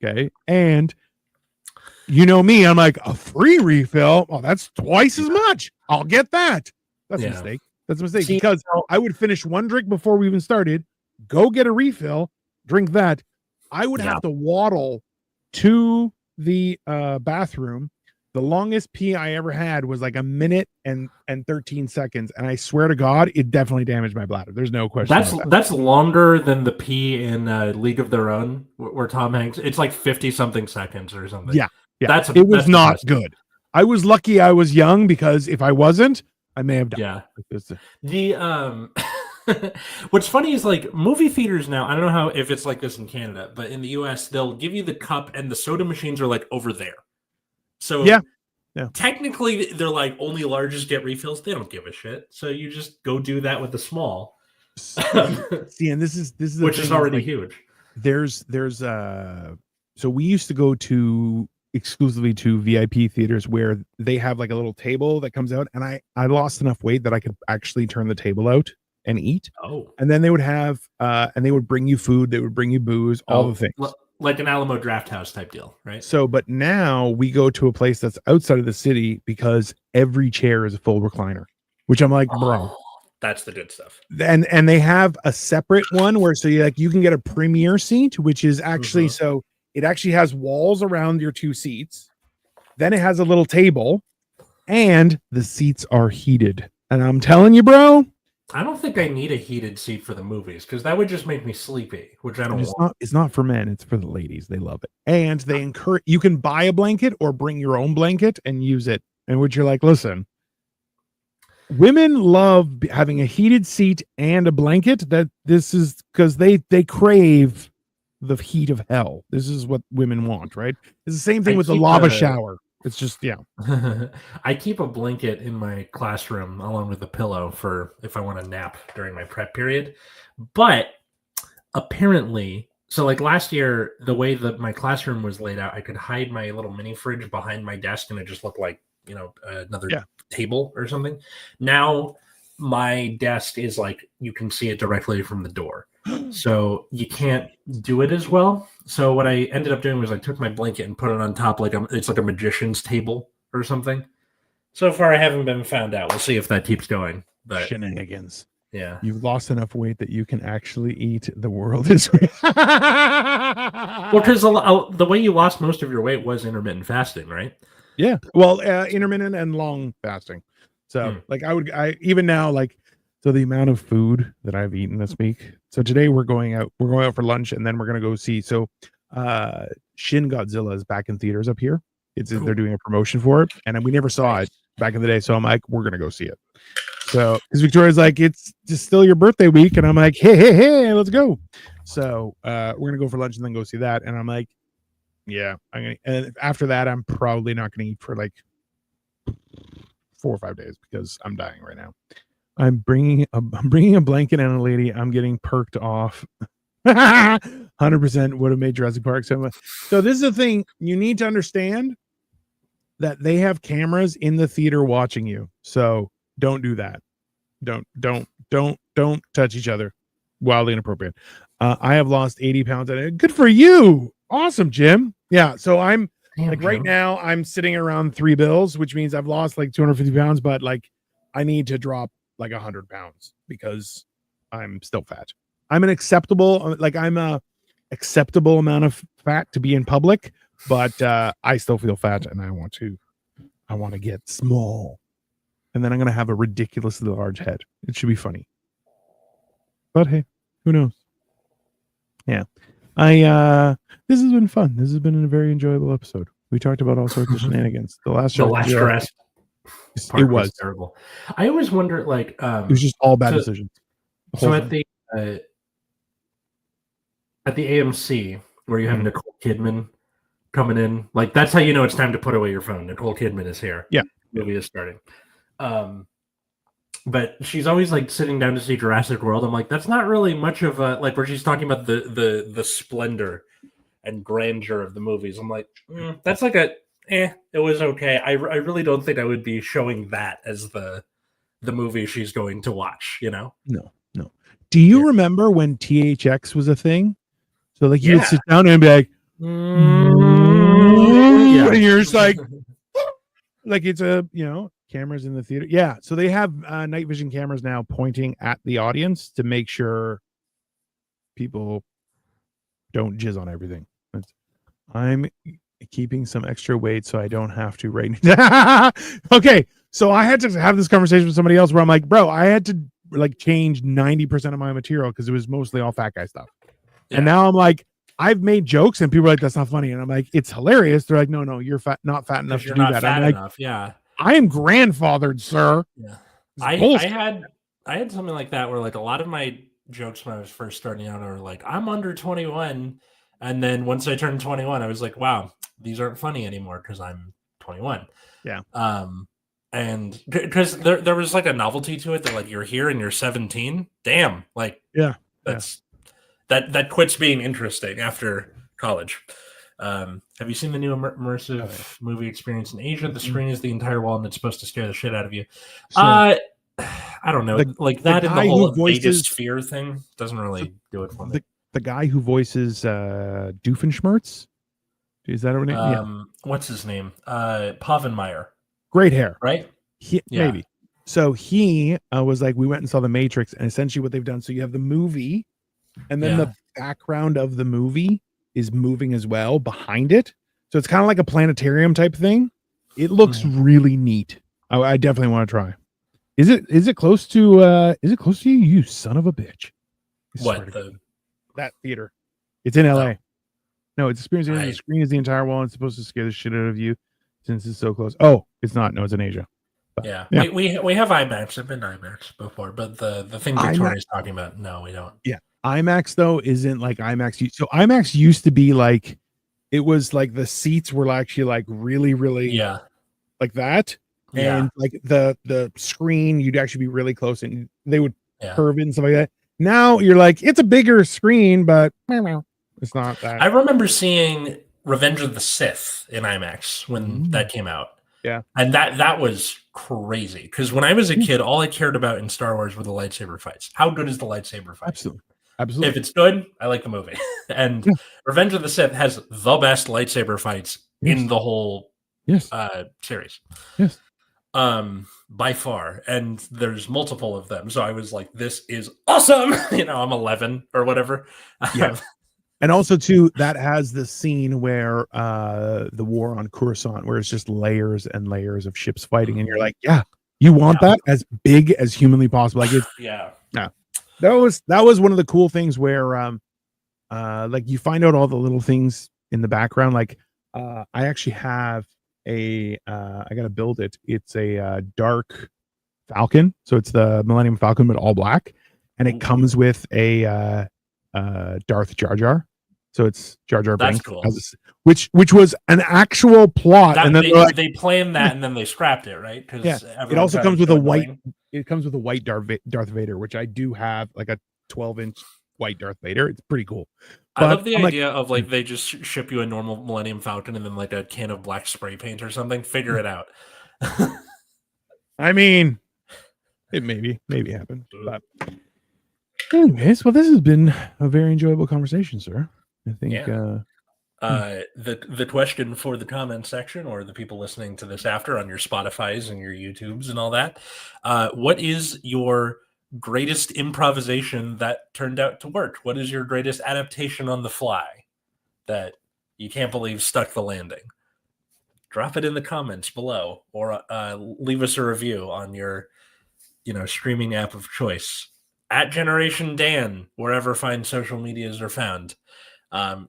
Okay. And you know me, I'm like, a free refill? Oh, that's twice as much. I'll get that. That's a mistake. That's a mistake. Because I would finish one drink before we even started, go get a refill, drink that. I would have to waddle to the bathroom. The longest pee I ever had was like a minute and 13 seconds. And I swear to God, it definitely damaged my bladder. There's no question. That's longer than the pee in League of Their Own, where Tom Hanks, it's like 50 something seconds or something. Yeah. It was not good. I was lucky I was young, because if I wasn't, I may have died. Yeah. What's funny is like movie theaters now, I don't know how if it's like this in Canada, but in the US, they'll give you the cup and the soda machines are like over there. So technically they're like only larges get refills. They don't give a shit. So you just go do that with the small. See, and this is which is already huge. There's so we used to go to exclusively to VIP theaters where they have like a little table that comes out, and I lost enough weight that I could actually turn the table out and eat. And then they would have and they would bring you food, they would bring you booze, all the things. Like an Alamo Draft House type deal, right? So, but now we go to a place that's outside of the city because every chair is a full recliner, which I'm like, bro, that's the good stuff. And they have a separate one where you can get a premier seat, which is actually so It actually has walls around your 2 seats. Then it has a little table, and the seats are heated. And I'm telling you, bro, I don't think I need a heated seat for the movies because that would just make me sleepy, which I don't want. it's not for men, it's for the ladies. They love it. And they encourage, you can buy a blanket or bring your own blanket and use it. And which you're like, listen, women love having a heated seat and a blanket. That this is because they crave the heat of hell. This is what women want, right? It's the same thing with the lava shower. It's just, yeah. I keep a blanket in my classroom along with a pillow for if I want to nap during my prep period. But apparently, so like last year, the way that my classroom was laid out, I could hide my little mini fridge behind my desk and it just looked like, another table or something. Now my desk is like, you can see it directly from the door. So you can't do it as well. So what I ended up doing was I took my blanket and put it on top it's like a magician's table or something. So far, I haven't been found out. We'll see if that keeps going. But shenanigans. Yeah, you've lost enough weight that you can actually eat. The world is well, because the way you lost most of your weight was intermittent fasting, right? Yeah. Well, intermittent and long fasting. So like I even now, like, so the amount of food that I've eaten this week. So today we're going out for lunch and then we're going to go see. So Shin Godzilla is back in theaters up here. Cool. They're doing a promotion for it. And we never saw it back in the day. So I'm like, we're going to go see it. So because Victoria's like, it's just still your birthday week. And I'm like, hey, let's go. So we're going to go for lunch and then go see that. And I'm like, yeah, and after that, I'm probably not going to eat for like 4 or 5 days because I'm dying right now. I'm bringing a blanket and a lady. I'm getting perked off. 100% would have made Jurassic Park so much. So this is the thing you need to understand, that they have cameras in the theater watching you. So don't do that. Don't touch each other. Wildly inappropriate. I have lost 80 pounds. Good for you. Awesome, Jim. Yeah. So I'm right now I'm sitting around 3 bills, which means I've lost like 250 pounds, but like I need to drop like 100 pounds because I'm still fat. I'm a acceptable amount of fat to be in public, but I still feel fat and I want to get small, and then I'm going to have a ridiculously large head. It should be funny, but hey, who knows? Yeah. This has been fun. This has been a very enjoyable episode. We talked about all sorts of shenanigans. The last Jurassic it was terrible. I always wonder, like, it was just all bad decisions. So at the AMC, where you have Nicole Kidman coming in, like that's how you know it's time to put away your phone. Nicole Kidman is here. Yeah, the movie is starting. But she's always like sitting down to see Jurassic World. I'm like, that's not really much of a like where she's talking about the splendor and grandeur of the movies. I'm like, that's like it was okay. I really don't think I would be showing that as the movie she's going to watch, you know? No. Do you remember when THX was a thing? So like you would sit down and be like, and you're just like it's a, cameras in the theater. Yeah. So they have night vision cameras now pointing at the audience to make sure people don't jizz on everything. I'm keeping some extra weight so I don't have to right now. Okay. So I had to have this conversation with somebody else where I'm like, bro, I had to like change 90% of my material because it was mostly all fat guy stuff. Yeah. And now I'm like, I've made jokes and people are like, that's not funny. And I'm like, it's hilarious. They're like, no, you're not fat enough to do that. I'm like, yeah. I am grandfathered, sir. Yeah. I had something like that where like a lot of my jokes when I was first starting out are like, I'm under 21. And then once I turned 21, I was like, wow, these aren't funny anymore because I'm 21. Yeah. And because there was like a novelty to it that like you're here and you're 17. Damn. Like, yeah, that quits being interesting after college. Have you seen the new immersive movie experience in Asia? The screen is the entire wall and it's supposed to scare the shit out of you. So, I don't know. Like that and the whole Vegas sphere thing doesn't really do it for me. The guy who voices Doofenshmirtz, is that her name? What's his name? Povenmire. Great hair, right? Maybe. So he was like, we went and saw The Matrix, and essentially what they've done. So you have the movie, and then the background of the movie is moving as well behind it. So it's kind of like a planetarium type thing. It looks really neat. I definitely want to try. Is it close to you, you son of a bitch? That theater? It's in LA. No, it's experiencing the screen is the entire wall. It's supposed to scare the shit out of you since it's so close. Oh, it's not. No, it's in Asia. But, yeah. We have IMAX. I've been IMAX before, but the thing Victoria's talking about, no, we don't. Yeah. IMAX though isn't like IMAX. So IMAX used to be like, it was like the seats were actually like really like that, and like the screen you'd actually be really close and they would curve in and stuff like that. Now you're like, it's a bigger screen, but it's not that. I remember seeing Revenge of the Sith in IMAX when that came out. Yeah, and that was crazy because when I was a kid, all I cared about in Star Wars were the lightsaber fights. How good is the lightsaber fight? Absolutely. If it's good, I like the movie. And Revenge of the Sith has the best lightsaber fights in the whole series. Yes. By far. And there's multiple of them. So I was like, this is awesome. I'm 11 or whatever. Yeah. And also too, that has the scene where the war on Coruscant, where it's just layers and layers of ships fighting, and you're like, yeah, you want that as big as humanly possible. Like it's That was one of the cool things where like you find out all the little things in the background. Like I actually have I gotta build it. It's a dark Falcon, so it's the Millennium Falcon but all black, and it comes with a Darth Jar Jar. So it's Jar Jar Binks, cool. which was an actual plot, and then they planned that and then they scrapped it, right? Because it also comes with a white. It comes with a white Darth Vader, which I do have, like a 12-inch white Darth Vader. It's pretty cool. But I love the idea of like they just ship you a normal Millennium Falcon and then like a can of black spray paint or something. Figure it out. I mean, it maybe happened. But anyways, well, this has been a very enjoyable conversation, sir. I think the question for the comment section or the people listening to this after on your Spotifys and your YouTubes and all that, what is your greatest improvisation that turned out to work? What is your greatest adaptation on the fly that you can't believe stuck the landing? Drop it in the comments below, or leave us a review on your streaming app of choice at Generation Dan, wherever fine social medias are found.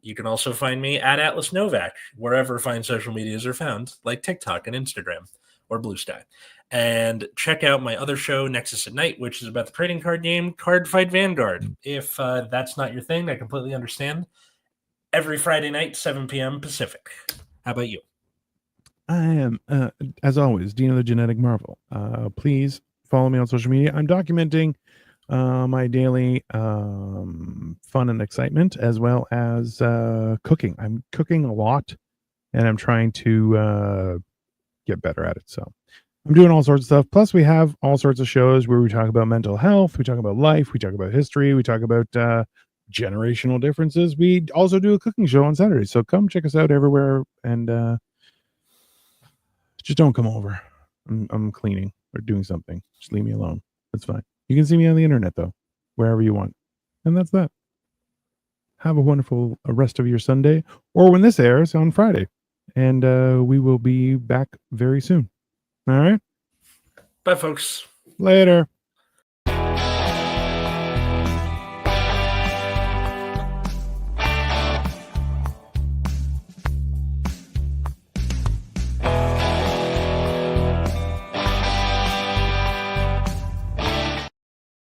You can also find me at Atlas Novak, wherever fine social medias are found, like TikTok and Instagram or Blue Sky. And check out my other show, Nexus at Night, which is about the trading card game Card Fight Vanguard. If that's not your thing, I completely understand. Every Friday night, 7 p.m. Pacific. How about you? I am, as always, Dino the Genetic Marvel. Please follow me on social media. I'm documenting my daily fun and excitement, as well as cooking. I'm cooking a lot, and I'm trying to get better at it. So I'm doing all sorts of stuff. Plus, we have all sorts of shows where we talk about mental health, we talk about life, we talk about history, we talk about generational differences. We also do a cooking show on Saturdays. So come check us out everywhere, and just don't come over. I'm cleaning or doing something. Just leave me alone. That's fine. You can see me on the internet, though, wherever you want. And that's that. Have a wonderful rest of your Sunday, or when this airs on Friday. And we will be back very soon. All right? Bye, folks. Later.